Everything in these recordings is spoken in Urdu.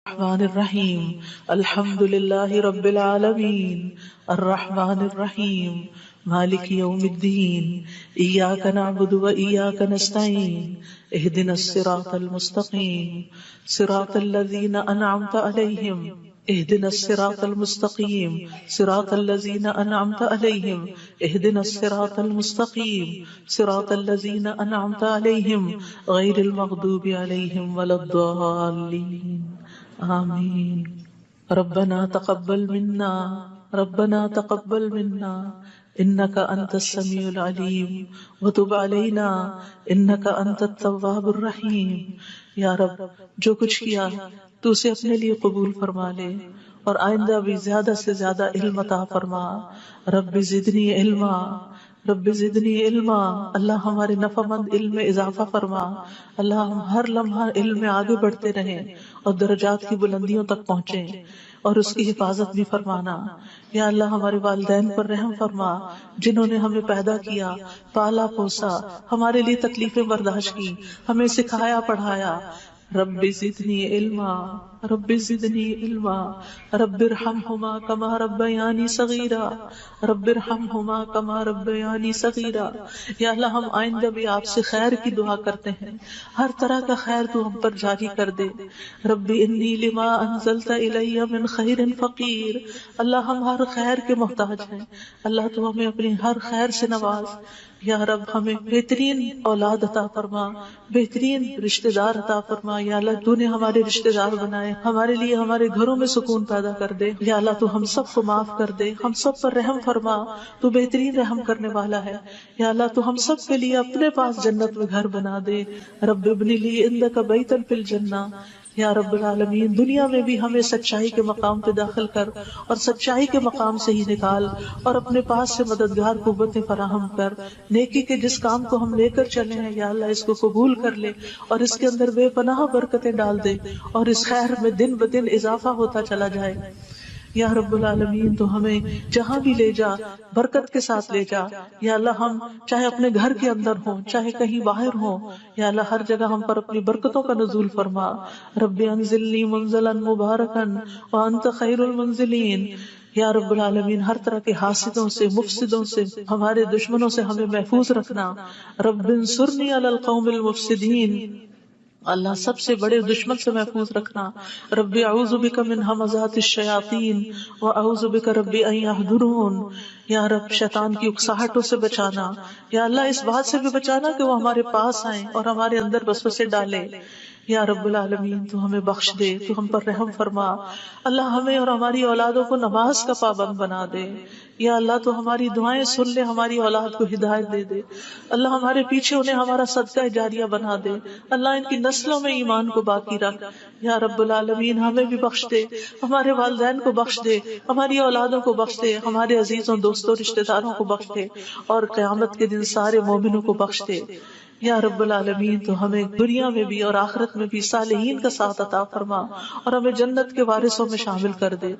الرحمن الرحیم الحمد للہ رب العالمین الرحمن الرحیم مالک یوم الدین ایاک نعبد و ایاک نستعین اہدنا الصراط المستقیم صراط الذین انعمت علیہم اہدنا الصراط المستقیم صراط الذین انعمت علیہم اہدنا الصراط المستقیم صراط الذین انعمت علیہم غیر المغضوب علیہم ولا الضالین آمین. ربنا تقبل منا انك انت السميع العليم وتب علينا انك انت التواب الرحیم. یا رب جو کچھ کیا تو اسے اپنے لیے قبول فرما لے اور آئندہ بھی زیادہ سے زیادہ علم عطا فرما. رب زدنی علما اللہ ہمارے نفع مند علم میں اضافہ فرما. اللہ ہم ہر لمحہ علم میں آگے بڑھتے رہیں اور درجات کی بلندیوں تک پہنچیں اور اس کی حفاظت بھی فرمانا. یا اللہ ہمارے والدین پر رحم فرما جنہوں نے ہمیں پیدا کیا، پالا پوسا، ہمارے لیے تکلیفیں برداشت کی، ہمیں سکھایا پڑھایا. رب زدنی علما رب ارحمہما کما ربیانی صغیرا کما ربیانی صغیرا. یا اللہ ہم آئندہ بھی آپ سے خیر کی دعا کرتے ہیں، ہر طرح کا خیر تو ہم پر جاری کر دے. رب انی لما انزلت الی من خیر فقیر. اللہ ہم ہر خیر کے محتاج ہیں، اللہ تو ہمیں اپنی ہر خیر سے نواز. یا رب ہمیں بہترین اولاد عطا فرما، بہترین رشتہ دار عطا فرما. یا اللہ تو نے ہمارے رشتہ دار بنائے، ہمارے لیے ہمارے گھروں میں سکون پیدا کر دے. یا اللہ تو ہم سب کو معاف کر دے، ہم سب پر رحم فرما، تو بہترین رحم کرنے والا ہے. یا اللہ تو ہم سب کے لیے اپنے پاس جنت میں گھر بنا دے. رب ابن لی عندک بیتا فی الجنہ. یا رب العالمین دنیا میں بھی ہمیں سچائی کے مقام پہ داخل کر اور سچائی کے مقام سے ہی نکال اور اپنے پاس سے مددگار قوتیں فراہم کر. نیکی کے جس کام کو ہم لے کر چلے ہیں یا اللہ اس کو قبول کر لے اور اس کے اندر بے پناہ برکتیں ڈال دے اور اس خیر میں دن بدن اضافہ ہوتا چلا جائے. یا رب العالمین تو ہمیں جہاں بھی لے جا برکت کے ساتھ لے جا. یا اللہ ہم چاہے اپنے گھر کے اندر ہوں چاہے کہیں باہر ہوں، یا اللہ ہر جگہ ہم پر اپنی برکتوں کا نزول فرما. رب انزلنی منزلا مبارکا وانت خیر المنزلین. یا رب العالمین ہر طرح کے حاسدوں سے، مفسدوں سے، ہمارے دشمنوں سے ہمیں محفوظ رکھنا. رب انصرنی علی القوم المفسدین. اللہ سب سے بڑے دشمن سے محفوظ رکھنا. رب اعوذ بک من ہمزات الشیاطین واعوذ بک رب ان یحضرون. یا رب شیطان کی اکساہٹوں سے بچانا. یا اللہ اس بات سے بھی بچانا کہ وہ ہمارے پاس آئیں اور ہمارے اندر وسوسے ڈالے. یا رب العالمین تو ہمیں بخش دے، تو ہم پر رحم فرما. اللہ ہمیں اور ہماری اولادوں کو نماز کا پابند بنا دے. یا اللہ تو ہماری دعائیں سن لے، ہماری اولاد کو ہدایت دے دے. اللہ ہمارے پیچھے انہیں ہمارا صدقہ جاریہ بنا دے. اللہ ان کی نسلوں میں ایمان کو باقی رکھ. یا رب العالمین ہمیں بھی بخش دے، ہمارے والدین کو بخش دے، ہماری اولادوں کو بخش دے، ہمارے عزیزوں دوستوں رشتہ داروں کو بخش دے اور قیامت کے دن سارے مومنوں کو بخش دے. یا رب العالمین تو ہمیں دنیا میں بھی اور آخرت میں بھی صالحین کا ساتھ عطا فرما اور ہمیں جنت کے وارثوں میں شامل کر دے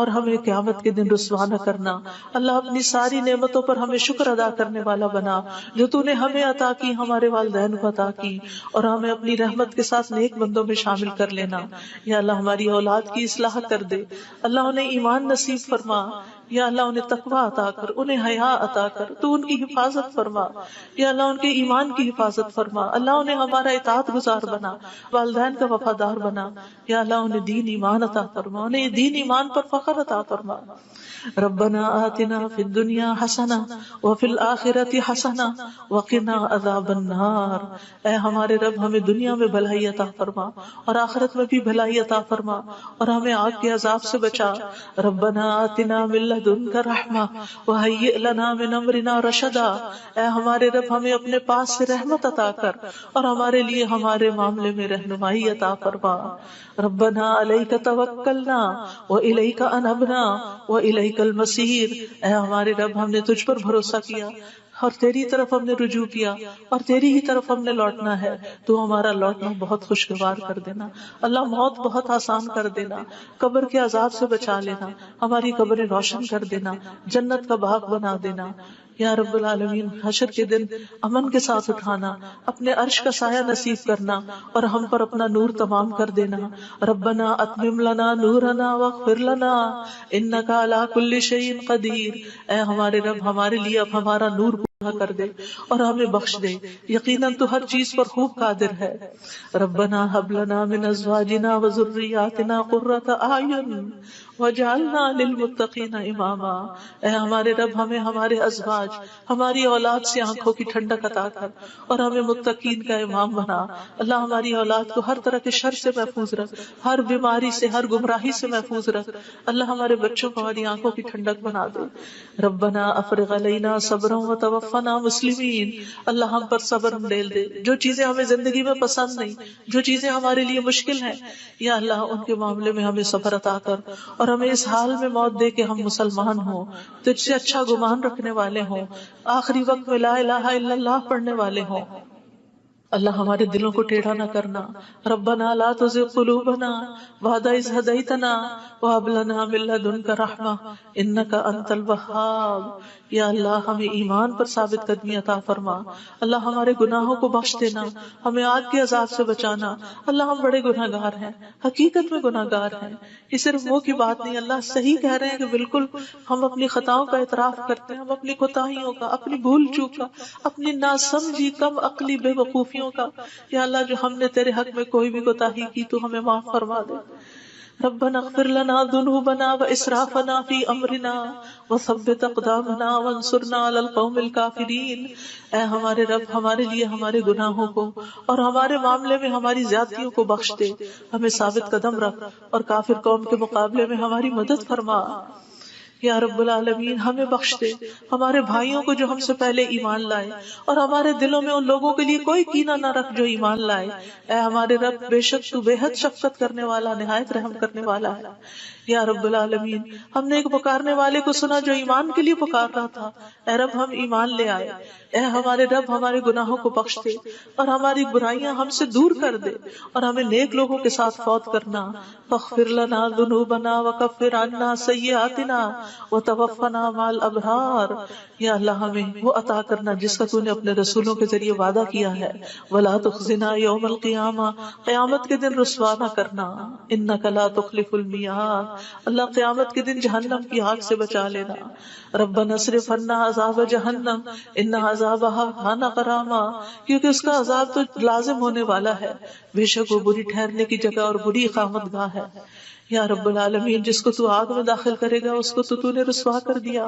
اور ہمیں قیامت کے دن رسوا نہ کرنا. اللہ اپنی ساری نعمتوں پر ہمیں شکر ادا کرنے والا بنا جو تو نے ہمیں عطا کی، ہمارے والدین کو عطا کی، اور ہمیں اپنی رحمت کے ساتھ نیک بندوں میں شامل کر لینا. یا اللہ ہماری اولاد کی اصلاح کر دے. اللہ انہیں ایمان نصیب فرما. یا اللہ انہیں تقوی عطا کر، انہیں حیا عطا کر، تو ان کی حفاظت فرما. یا اللہ ان کے ایمان کی حفاظت فرما. اللہ انہیں ہمارا اطاعت گزار بنا، والدین کا وفادار بنا. یا اللہ انہیں دین ایمان عطا فرما، انہیں دین ایمان پر فخر عطا فرما. ربنا آتنا فی الدنیا حسنہ وفی الآخرۃ حسنہ وقنا عذاب النار. اے ہمارے رب ہمیں دنیا میں بھلائی عطا فرما اور آخرت میں بھی بھلائی عطا فرما اور ہمیں آگ کے عذاب سے بچا. ربنا آتنا من لدنک رحمہ وہیئ لنا من امرنا رشدا. اے ہمارے رب ہمیں اپنے پاس سے رحمت عطا کر اور ہمارے لیے ہمارے معاملے میں رہنمائی عطا فرما. ربنا علیک توکلنا والیک انبنا والیک المصیر. اے ہمارے رب ہم نے تجھ پر بھروسہ کیا اور تیری طرف ہم نے رجوع کیا اور تیری ہی طرف ہم نے لوٹنا ہے. تو ہمارا لوٹنا بہت خوشگوار کر دینا. اللہ موت بہت آسان کر دینا، قبر کے عذاب سے بچا لینا، ہماری قبریں روشن کر دینا، جنت کا باغ بنا دینا. یا رب العالمین حشر کے دن امن کے ساتھ اٹھانا، اپنے عرش کا سایہ نصیب کرنا اور ہم پر اپنا نور تمام کر دینا. ربنا اتمم لنا نورنا واغفر لنا انک علی کل شیء قدیر. اے ہمارے رب ہمارے لیے اب ہمارا نور پورا کر دے اور ہمیں بخش دے، یقیناً تو ہر چیز پر خوب قادر ہے. ربنا هب لنا من ازواجنا وذرياتنا قرة اعین وجعلنا للمتقین اماما. اے ہمارے رب ہمیں ہمارے ازواج، ہماری اولاد سے آنکھوں کی ٹھنڈک عطا کر اور ہمیں متقین کا امام بنا. اللہ ہماری اولاد کو ہر طرح کے شر سے محفوظ رکھ، ہر بیماری سے، ہر گمراہی سے محفوظ رکھ. اللہ ہمارے بچوں کو ہماری آنکھوں کی ٹھنڈک بنا دے. ربنا افرغ علینا صبرا وتوفنا مسلمین. اللہ ہم پر صبر ڈیل دے. جو چیزیں ہمیں زندگی میں پسند نہیں، جو چیزیں ہمارے لیے مشکل ہیں، یا اللہ ان کے معاملے میں ہمیں صبر عطا کر اور ہمیں اس حال میں موت دے کہ ہم مسلمان ہوں، تجھ سے اچھا گمان رکھنے والے ہوں، آخری وقت میں لا الہ الا اللہ پڑھنے والے ہوں. اللہ ہمارے دلوں کو ٹیڑھا نہ کرنا. ربنا لا تزغ قلوبنا بعد اذ ہدیتنا وہب لنا من لدنک رحمہ انک انت الوہاب. یا اللہ ہمیں ایمان پر ثابت قدمی عطا فرما. اللہ ہمارے گناہوں کو بخش دینا، ہمیں آگ کے عذاب سے بچانا. اللہ ہم بڑے گناہگار ہیں، حقیقت میں گناہگار ہیں. یہ صرف وہ کی بات نہیں، اللہ صحیح کہہ رہے ہیں کہ بالکل ہم اپنی خطاؤں کا اعتراف کرتے ہیں، ہم اپنی کوتاہیوں کا، اپنی بھول چوک کا، اپنی ناسمجھی کم عقلی بے وقوفیوں کا. یا اللہ جو ہم نے تیرے حق میں کوئی بھی کوتاہی کی تو ہمیں معاف فرما دے. ربنا اغفر لنا ذنوبنا واسرافنا فی امرنا وثبت اقدامنا وانصرنا علی القوم الکافرین. اے ہمارے رب ہمارے لیے ہمارے گناہوں کو اور ہمارے معاملے میں ہماری زیادتیوں کو بخش دے، ہمیں ثابت قدم رکھ اور کافر قوم کے مقابلے میں ہماری مدد فرما. یا رب العالمین ہمیں بخش دے ہمارے بھائیوں کو جو ہم سے پہلے ایمان لائے، اور ہمارے دلوں میں ان لوگوں کے لیے کوئی کینہ نہ رکھ جو ایمان لائے. اے ہمارے رب بے شک تو بے حد شفقت کرنے والا، نہایت رحم کرنے والا ہے. یا رب العالمین ہم نے ایک پکارنے والے کو سنا جو ایمان کے لیے پکار رہا تھا. اے رب ہم ایمان لے آئے. اے ہمارے رب ہمارے گناہوں کو بخش دے اور ہماری برائیاں ہم سے دور کر دے اور ہمیں نیک لوگوں کے ساتھ فوت کرنا. فاغفر لنا ذنوبنا وکفر عنا سیئاتنا وتوفنا مع الابرار. یا اللہ ہمیں وہ عطا کرنا جس کا تو نے اپنے رسولوں کے ذریعے وعدہ کیا ہے. ولا تخزنا یوم القیامہ، قیامت کے دن رسوا نہ کرنا. انک لا تخلف المیعاد. اللہ قیامت کے دن جہنم کی آگ سے بچا لینا. ربنا اصرف عنا عذاب جہنم ان عذابها کان غراما. کیونکہ اس کا عذاب تو لازم ہونے والا ہے، بے شک وہ بری ٹھہرنے کی جگہ اور بری اقامت گاہ ہے. یا رب العالمین جس کو تو آگ میں داخل کرے گا اس کو تو نے رسوا کر دیا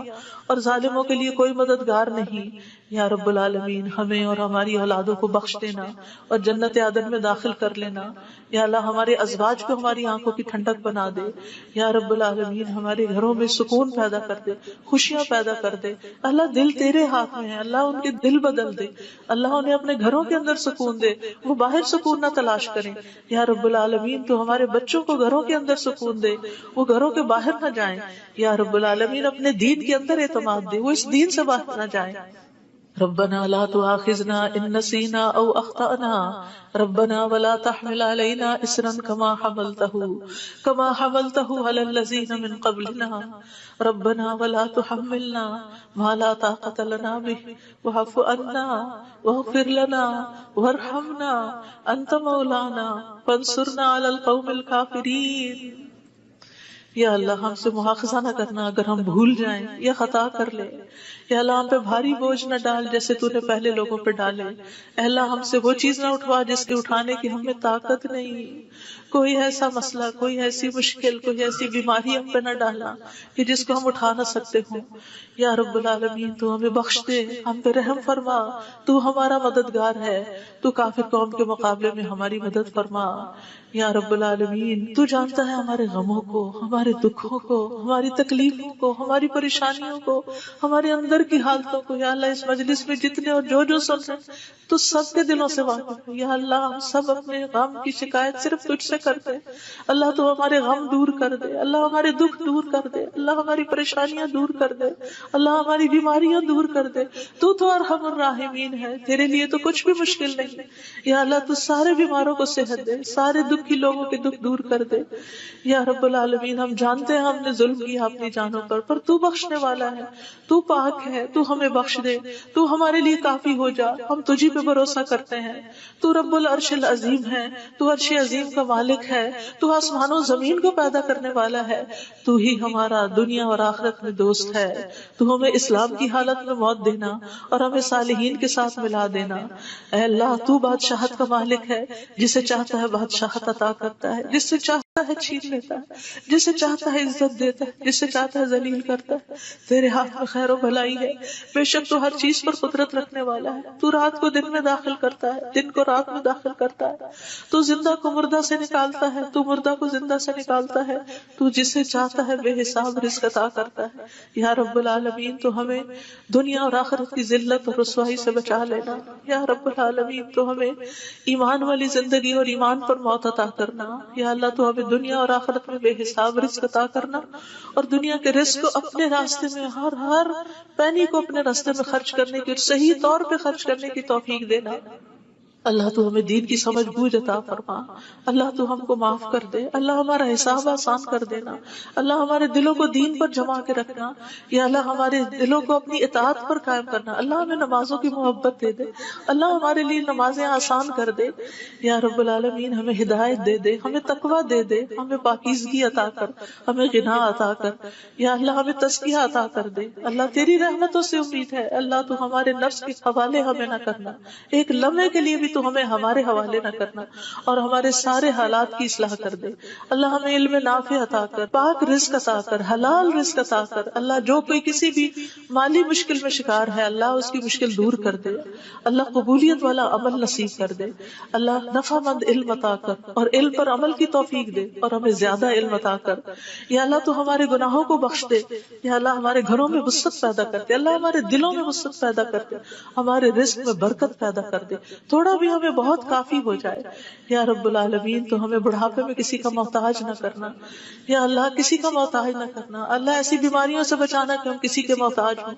اور ظالموں کے لیے کوئی مددگار نہیں. یا رب العالمین ہمیں اور ہماری اولادوں کو بخش دینا اور جنت عدن میں داخل کر لینا. یا اللہ ہمارے ازواج کو ہماری آنکھوں کی ٹھنڈک بنا دے. یا رب العالمین ہمارے گھروں میں سکون پیدا کر دے، خوشیاں پیدا کر دے. اللہ دل تیرے ہاتھ میں ہے، اللہ ان کے دل بدل دے. اللہ انہیں اپنے گھروں کے اندر سکون دے، وہ باہر سکون نہ تلاش کریں. یا رب العالمین تو ہمارے بچوں کو گھروں کے اندر سکون دے، وہ گھروں کے باہر نہ جائیں. یا رب العالمین اپنے دین کے اندر اعتماد دے، وہ اس دین سے باہر نہ جائیں. ربنا لا تؤاخذنا ان نسينا او اخطأنا ربنا ولا تحمل علينا اصرا كما حملته على الذين من قبلنا ربنا ولا تحملنا ما لا طاقة لنا به واعف عنا واغفر لنا وارحمنا انت مولانا فانصرنا على القوم الكافرين. یا اللہ ہم سے مواخذہ نہ کرنا اگر ہم بھول جائیں یا خطا کر لیں. یا اللہ ہم پہ بھاری بوجھ نہ ڈال جیسے تو نے پہلے لوگوں پہ ڈالے. اے اللہ ہم سے وہ چیز نہ اٹھوا جس کے اٹھانے کی ہمیں طاقت نہیں. کوئی ایسا مسئلہ، کوئی ایسی مشکل، کوئی ایسی بیماری ہم پہ نہ ڈالنا کہ جس کو ہم اٹھا نہ سکتے ہوں. یا رب العالمین تو ہمیں بخش دے، ہم پہ رحم فرما. تو ہمارا مددگار ہے، تو کافر قوم کے مقابلے میں ہماری مدد فرما. یا رب العالمین تو جانتا ہے ہمارے غموں کو، ہمارے دکھوں کو، ہماری تکلیفوں کو، ہماری پریشانیوں کو، ہمارے اندر کی حالتوں کو. یا اللہ اس مجلس میں جتنے اور جو سن رہے تو سب کے دلوں سے واقف ہے. یا اللہ ہم سب اپنے غم کی شکایت صرف تجھ سے کرتے. اللہ تو ہمارے غم دور کر دے, اللہ ہمارے دکھ دور کر دے, اللہ ہماری پریشانیاں دور کر دے, اللہ ہماری بیماریاں دور کر دے. تو ارحم الراحمین ہے, تیرے لیے تو کچھ بھی مشکل نہیں. یا اللہ تو سارے بیماروں کو صحت دے, سارے دکھی لوگوں کے دکھ دور کر دے. یا رب العالمین, ہم جانتے ہیں ہم نے ظلم کیا اپنی جانوں پر تو بخشنے والا ہے, تو پاک ہے, تو ہمیں بخش دے, تو ہمارے لیے کافی ہو جا. ہم تجھی پہ بھروسہ کرتے ہیں. تو رب العرش العظیم ہے, تو عرش عظیم کا مالک ہے, تو آسمان و زمین کو پیدا کرنے والا ہے. تو ہی ہمارا دنیا اور آخرت میں دوست ہے. تو ہمیں اسلام کی حالت میں موت دینا اور ہمیں صالحین کے ساتھ ملا دینا. اے اللہ, تو بادشاہت کا مالک ہے, جسے چاہتا ہے بادشاہت عطا کرتا ہے, جس سے چاہتا ہے چھین لیتا ہے, جسے چاہتا ہے عزت دیتا ہے, جسے چاہتا ہے ذلیل کرتا ہے. تیرے ہاتھ میں خیر و بھلائی ہے. بے شک تو ہر چیز پر قدرت رکھنے والا ہے. تو رات کو دن میں داخل کرتا ہے, دن کو رات میں داخل کرتا ہے. تو زندہ کو مردہ سے نکالتا ہے, تو مردہ کو زندہ سے نکالتا ہے. تو جسے چاہتا ہے بے حساب رزق عطا کرتا ہے. یا رب العالمین, تو ہمیں دنیا اور آخرت کی ذلت اور رسوائی سے بچا لینا. یا رب العالمین, تو ہمیں ایمان والی زندگی اور ایمان پر موت عطا کرنا. یا اللہ, تو ہمیں دنیا اور آخرت میں بے حساب رزق عطا کرنا, اور دنیا کے رزق کو اپنے راستے میں ہر پینی کو اپنے راستے میں خرچ کرنے کی اور صحیح طور پہ خرچ کرنے کی توفیق دینا. اللہ, تو ہمیں دین کی سمجھ بوجھ عطا فرما. اللہ, تو ہم کو معاف کر دے. اللہ, ہمارا حساب آسان کر دینا. اللہ, ہمارے دلوں کو دین پر جما کے رکھنا. یا اللہ, ہمارے دلوں کو اپنی اطاعت پر قائم کرنا. اللہ, ہمیں نمازوں کی محبت دے دے. اللہ, ہمارے لیے نمازیں آسان کر دے. یا رب العالمین, ہمیں ہدایت دے دے, ہمیں تقویٰ دے دے, ہمیں پاکیزگی عطا کر, ہمیں غنا عطا کر. یا اللہ, ہمیں تزکیہ عطا کر دے. اللہ, تیری رحمتوں سے امید ہے. اللہ, تو ہمارے نفس کے حوالے ہمیں نہ کرنا, ایک لمحے کے لیے بھی تو ہمیں ہمارے حوالے نہ کرنا, اور ہمارے سارے حالات کی اصلاح کر دے. اللہ, ہمیں علم نافع عطا کر, پاک رزق عطا کر, حلال رزق عطا کر. اللہ, جو کوئی کسی بھی مالی مشکل میں شکار ہے, اللہ اس کی مشکل دور کر دے. اللہ, قبولیت والا عمل نصیب کر دے. اللہ, نفع مند علم عطا کر, اور علم پر عمل کی توفیق دے, اور ہمیں زیادہ علم عطا کر. یا اللہ, تو ہمارے گناہوں کو بخش دے. یا اللہ, ہمارے گھروں میں وسعت پیدا کر دے. اللہ, ہمارے دلوں میں وسعت پیدا کر دے, ہمارے رزق میں برکت پیدا کر دے. تھوڑا بھی ہمیں بہت کافی ہو جائے. یا رب العالمین, تو ہمیں بڑھاپے میں کسی کا محتاج نہ کرنا. یا اللہ, کسی کا محتاج نہ کرنا. اللہ, ایسی بیماریوں سے بچانا کہ ہم کسی کے محتاج ہوں.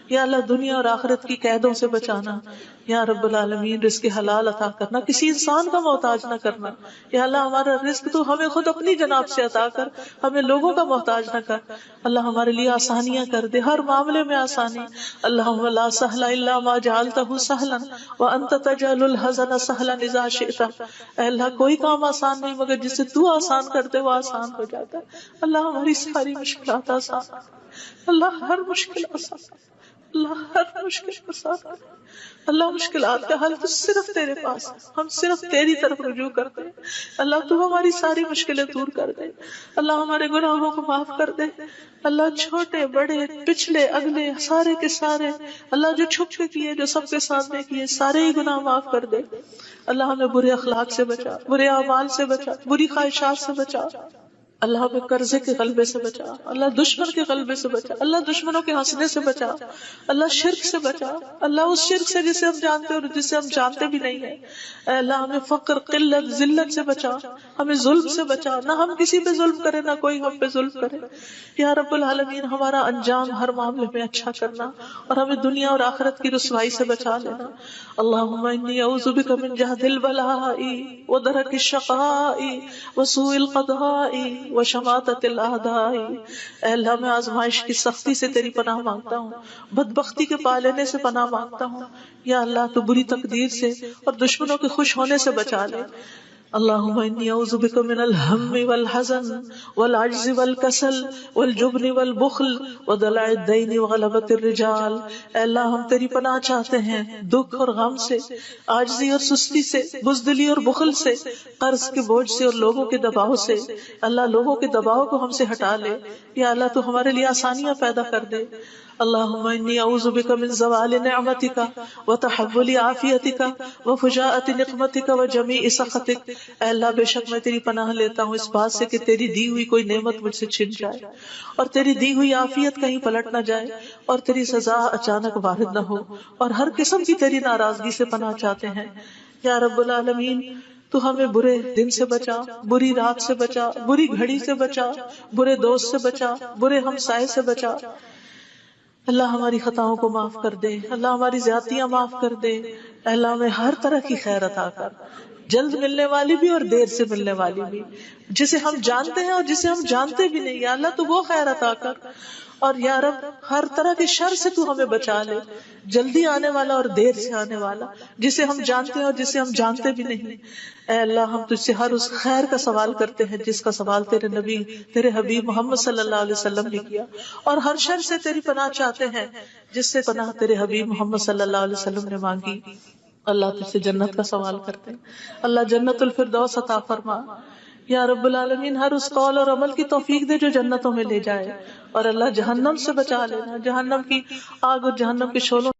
یا اللہ, دنیا اور آخرت کی قیدوں سے بچانا. یا رب العالمین, رزق حلال عطا کرنا, کسی انسان کا محتاج نہ کرنا. یا اللہ, ہمارا رزق تو ہمیں خود اپنی جناب سے عطا کر, ہمیں لوگوں کا محتاج نہ کر. اللہ, ہمارے لیے آسانیاں کر دے, ہر معاملے میں آسانی. اللہم لا سہل الا ما جعلتہ سہلا وانت تجعل الحزن سہلا اذا شئت. اے اللہ, کوئی کام آسان نہیں مگر جسے تو آسان کرتے وہ آسان ہو جاتا ہے. اللہ, ہماری ساری مشکلات آسان. اللہ, ہر مشکل آسان. اللہ, ہر مشکل آسان. اللہ, مشکلات کا حل تو صرف تیرے پاس ہے, ہم صرف تیری طرف رجوع کرتے ہیں. اللہ, تو ہماری ساری مشکلیں دور کر دے. اللہ, ہمارے گناہوں کو معاف کر دے. اللہ, چھوٹے بڑے پچھلے اگلے سارے کے سارے, اللہ, جو چھپ کے کیے جو سب کے سامنے کیے, سارے ہی گناہ معاف کر دے. اللہ, ہمیں برے اخلاق سے بچا, برے اعمال سے بچا, بری خواہشات سے بچا. اللہ, ہمیں قرضے کے غلبے سے بچا. اللہ, دشمن کے غلبے سے بچا. اللہ, دشمنوں کے ہنسنے سے بچا. اللہ, شرک سے بچا. اللہ, اس شرک سے جسے ہم جانتے اور جسے ہم جانتے بھی نہیں ہیں. اے اللہ, ہمیں فقر, قلت, ذلت سے بچا. ہمیں ظلم سے بچا, نہ ہم کسی پہ ظلم کرے نہ کوئی ہم پہ ظلم کرے. یا رب العالمین, ہمارا انجام ہر معاملے میں اچھا کرنا, اور ہمیں دنیا اور آخرت کی رسوائی سے بچا لینا. اللہم انی اعوذ بک من جہد البلاء ودرک الشقاء وسوء القضاء وشماتت الاعداء. اے اللہ, میں آزمائش کی سختی سے تیری پناہ مانگتا ہوں, بدبختی کے پا لینے سے پناہ مانگتا ہوں. یا اللہ, تو بری تقدیر سے اور دشمنوں کے خوش ہونے سے بچا لے. اللہم انی اعوذ بک من الہم والحزن والعجز والکسل والجبن والبخل ودلع الدین وغلبۃ الرجال. اے اللہ, ہم تیری پناہ چاہتے ہیں دکھ اور غم سے, عاجزی اور سستی سے, بزدلی اور بخل سے, قرض کے بوجھ سے اور لوگوں کے دباؤ سے. اللہ, لوگوں کے دباؤ کو ہم سے ہٹا لے. یا اللہ, تو ہمارے لیے آسانیاں پیدا کر دے. اللہم انی اعوذ بک من زوال نعمتک وتحول عافیتک وفجاءۃ نقمتک وجمیع سخطک. اے اللہ, بے شک میں تیری پناہ لیتا ہوں اس بات سے کہ تیری دی ہوئی کوئی نعمت مجھ سے چھن جائے, اور تیری دی ہوئی عافیت کہیں پلٹ نہ جائے, اور تیری سزا اچانک وارد نہ ہو, اور ہر قسم کی تیری ناراضگی سے پناہ چاہتے ہیں. یا رب العالمین, تو ہمیں برے دن سے بچا، بری رات سے بچا، بری گھڑی سے بچا، برے دوست سے بچا، برے ہمسائے سے بچا۔ اللہ ہماری خطاؤں کو معاف کر دے، اللہ ہماری زیادتیاں معاف کر دے، اللہ ہمیں ہر طرح کی خیر عطا کر، جلد ملنے والی بھی اور دیر سے ملنے والی بھی، جسے ہم جانتے ہیں اور جسے ہم جانتے بھی نہیں، یا اللہ تو وہ خیر عطا کر، اور یا رب ہر طرح کے شر سے تو ہمیں بچا لے، جلدی آنے والا اور دیر سے آنے والا، جسے ہم جانتے ہیں اور جسے ہم جانتے بھی نہیں۔ اے اللہ ہم تجھ سے ہر اس خیر کا سوال کرتے ہیں جس کا سوال تیرے نبی، تیرے حبیب محمد صلی اللہ علیہ وسلم نے کیا، اور ہر شر سے تیری پناہ چاہتے ہیں جس سے پناہ تیرے حبیب محمد صلی اللہ علیہ وسلم نے مانگی۔ اللہ تجھ سے جنت کا سوال کرتے ہیں، اللہ جنت الفردوس عطا فرما یا رب العالمین، ہر اس قول اور عمل کی توفیق دے جو جنتوں میں لے جائے، اور اللہ جہنم سے بچا لینا، جہنم کی آگ اور جہنم کے شعلوں